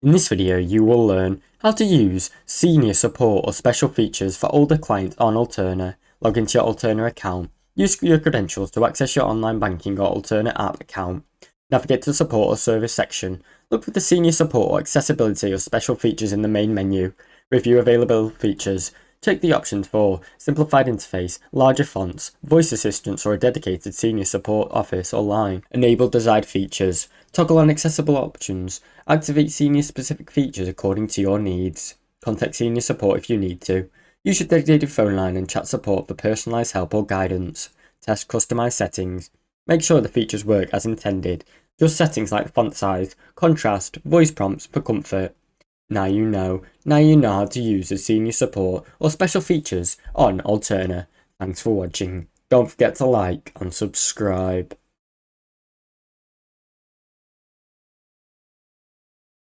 In this video, you will learn how to use senior support or special features for older clients on Alterna. Log into your Alterna account, use your credentials to access your online banking or Alterna app account. Navigate to the support or service section. Look for the senior support or accessibility or special features in the main menu. Review available features. Check the options for simplified interface, larger fonts, voice assistance or a dedicated senior support office or line. Enable desired features. Toggle on accessible options. Activate senior specific features according to your needs. Contact senior support if you need to. Use your dedicated phone line and chat support for personalised help or guidance. Test customised settings. Make sure the features work as intended. Adjust settings like font size, contrast, voice prompts for comfort. Now you know how to use the senior support or special features on Alterna. Thanks for watching. Don't forget to like and subscribe.